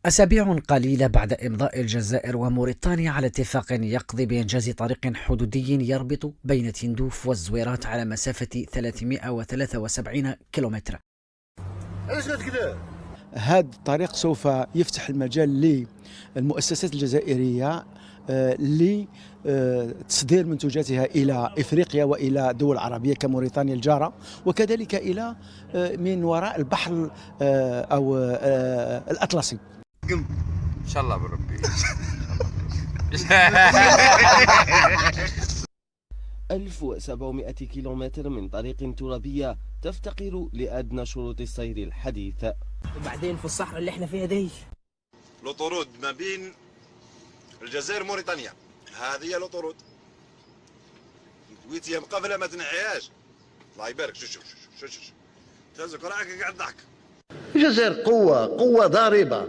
أسابيع قليلة بعد إمضاء الجزائر وموريتانيا على اتفاق يقضي بإنجاز طريق حدودي يربط بين تندوف والزويرات على مسافة 373 كيلومتر. هذا الطريق سوف يفتح المجال للمؤسسات الجزائرية لتصدير منتوجاتها إلى إفريقيا وإلى دول عربية كموريتانيا الجارة، وكذلك إلى من وراء البحر أو الأطلسي. إن شاء الله بربي. 1700 كيلومتر من طريق ترابية تفتقر لأدنى شروط السير الحديث. وبعدين في الصحراء اللي احنا فيها دي لوطورود ما بين الجزائر وموريتانيا، هذه هي لوطورود. ويتيا مقابله ما تنحيهاش. الله يبارك. شوف تهزك راك قاعد ضحك. الجزائر قوة ضاربة.